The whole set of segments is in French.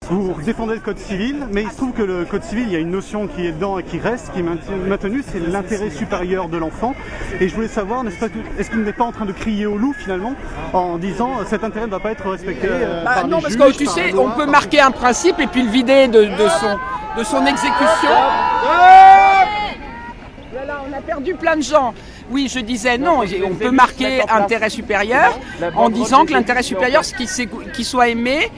Vous défendez le code civil, mais il se trouve que le code civil, il y a une notion qui est dedans et qui reste, qui est maintenue, c'est l'intérêt supérieur de l'enfant. Et je voulais savoir, est-ce qu'il n'est pas en train de crier au loup finalement, en disant cet intérêt ne va pas être respecté par non, les parce juges, que tu par sais, la loi. on peut marquer un principe et puis le vider de son exécution. Voilà, on a perdu plein de gens. Oui, je disais non, on peut marquer intérêt supérieur en disant que l'intérêt supérieur, c'est qu'il soit aimé.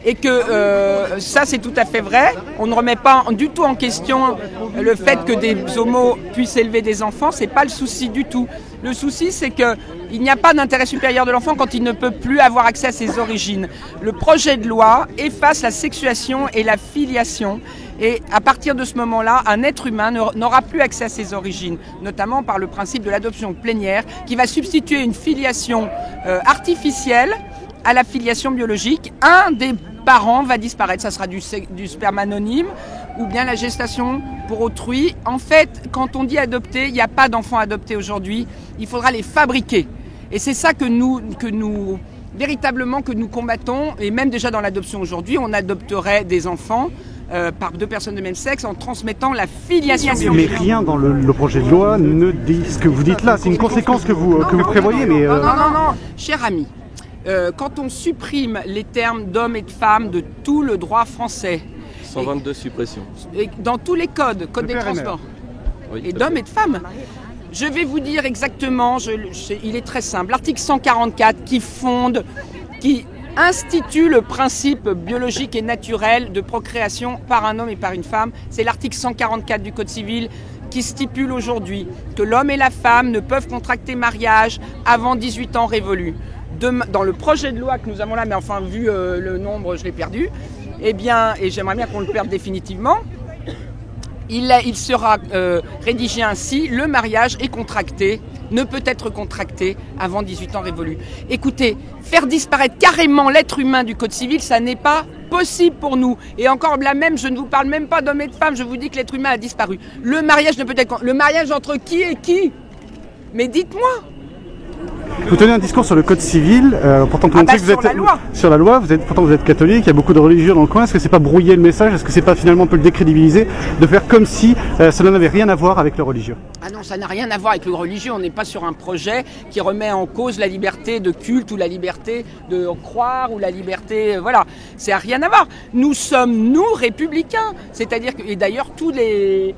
Et que ça c'est tout à fait vrai, on ne remet pas du tout en question le fait que des homos puissent élever des enfants, c'est pas le souci du tout. Le souci c'est qu'il n'y a pas d'intérêt supérieur de l'enfant quand il ne peut plus avoir accès à ses origines. Le projet de loi efface la sexuation et la filiation. Et à partir de ce moment-là, un être humain n'aura plus accès à ses origines, notamment par le principe de l'adoption plénière qui va substituer une filiation artificielle à la filiation biologique. Un des parents va disparaître, ça sera du sperme anonyme ou bien la gestation pour autrui. En fait, quand on dit adopter, il n'y a pas d'enfants adoptés aujourd'hui, il faudra les fabriquer. Et c'est ça que nous véritablement que nous combattons, et même déjà dans l'adoption aujourd'hui, on adopterait des enfants par deux personnes de même sexe en transmettant la filiation biologique. Mais rien dans le projet de loi ne dit ce que vous dites là, c'est une conséquence que vous prévoyez. Mais non, cher ami. Quand on supprime les termes d'hommes et de femmes de tout le droit français, 122 suppressions. Et dans tous les codes des transports, oui, et d'hommes et de femmes, je vais vous dire exactement, il est très simple, l'article 144 qui institue le principe biologique et naturel de procréation par un homme et par une femme, c'est l'article 144 du Code civil qui stipule aujourd'hui que l'homme et la femme ne peuvent contracter mariage avant 18 ans révolus. Dans le projet de loi que nous avons là, mais enfin vu le nombre, je l'ai perdu, eh bien, et j'aimerais bien qu'on le perde définitivement, il sera rédigé ainsi, le mariage est contracté, ne peut être contracté avant 18 ans révolus. Écoutez, faire disparaître carrément l'être humain du Code civil, ça n'est pas possible pour nous. Et encore là même, je ne vous parle même pas d'hommes et de femmes, je vous dis que l'être humain a disparu. Le mariage ne peut être... Le mariage entre qui et qui? Mais dites-moi. Vous tenez un discours sur le code civil, pourtant tout le monde sait que vous êtes sur la loi, pourtant vous êtes catholique, il y a beaucoup de religieux dans le coin. Est-ce que c'est pas brouiller le message? Est-ce que c'est pas finalement un peu le décrédibiliser, de faire comme si cela n'avait rien à voir avec le religieux? Ah non, ça n'a rien à voir avec le religieux, on n'est pas sur un projet qui remet en cause la liberté de culte ou la liberté de croire ou la liberté, voilà, ça n'a rien à voir. Nous sommes, nous, républicains, c'est-à-dire que, et d'ailleurs tous les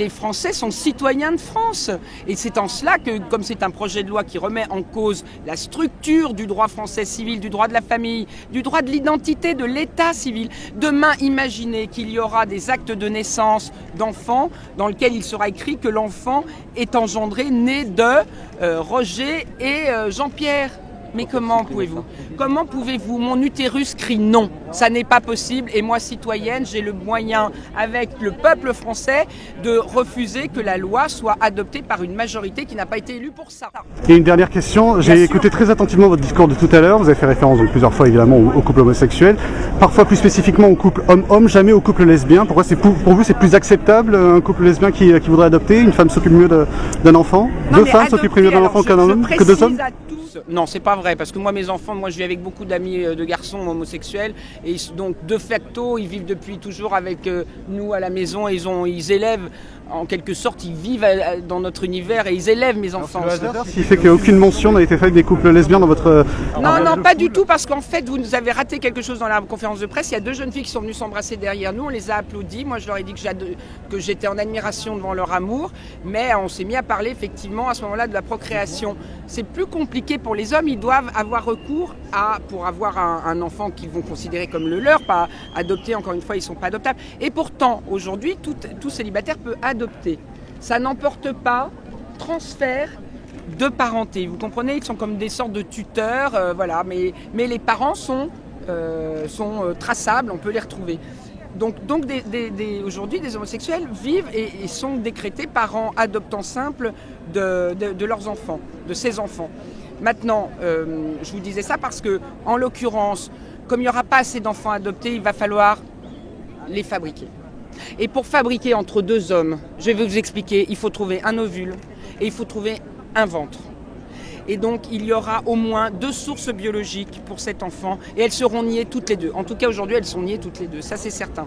Français sont citoyens de France. Et c'est en cela que, comme c'est un projet de loi qui remet en cause la structure du droit français civil, du droit de la famille, du droit de l'identité, de l'état civil, demain, imaginez qu'il y aura des actes de naissance d'enfants dans lesquels il sera écrit que l'enfant est engendré, né de Roger et Jean-Pierre. Mais comment pouvez-vous? Mon utérus crie non. Ça n'est pas possible. Et moi, citoyenne, j'ai le moyen, avec le peuple français, de refuser que la loi soit adoptée par une majorité qui n'a pas été élue pour ça. Et une dernière question. J'ai écouté très attentivement votre discours de tout à l'heure. Vous avez fait référence donc, plusieurs fois évidemment au couple homosexuel. Parfois plus spécifiquement au couple homme-homme, jamais au couple lesbien. Pourquoi pour vous c'est plus acceptable un couple lesbien qui voudrait adopter? Une femme s'occupe mieux d'un enfant? Deux femmes s'occupent mieux d'un enfant que deux hommes? Non, c'est pas vrai, parce que moi, mes enfants, je vis avec beaucoup d'amis de garçons homosexuels, et donc de facto, ils vivent depuis toujours avec nous à la maison, et ils élèvent, en quelque sorte, ils vivent dans notre univers et ils élèvent mes enfants. Ce qui fait qu'aucune mention n'a été faite des couples lesbiens dans votre... Non, pas du tout, parce qu'en fait, vous nous avez raté quelque chose dans la conférence de presse. Il y a deux jeunes filles qui sont venues s'embrasser derrière nous, on les a applaudis. Moi, je leur ai dit que j'étais en admiration devant leur amour, mais on s'est mis à parler effectivement à ce moment-là de la procréation. C'est plus compliqué pour les hommes, ils doivent avoir recours pour avoir un enfant qu'ils vont considérer comme le leur, pas adopté, encore une fois, ils ne sont pas adoptables. Et pourtant, aujourd'hui, tout célibataire peut adopter. Ça n'emporte pas transfert de parenté. Vous comprenez, ils sont comme des sortes de tuteurs, voilà, mais les parents sont traçables, on peut les retrouver. Donc aujourd'hui, des homosexuels vivent et sont décrétés parents adoptants simples de leurs enfants, de ces enfants. Maintenant, je vous disais ça parce que, en l'occurrence, comme il n'y aura pas assez d'enfants adoptés, il va falloir les fabriquer. Et pour fabriquer entre deux hommes, je vais vous expliquer, il faut trouver un ovule et il faut trouver un ventre. Et donc, il y aura au moins 2 sources biologiques pour cet enfant. Et elles seront niées toutes les deux. En tout cas, aujourd'hui, elles sont niées toutes les deux. Ça, c'est certain.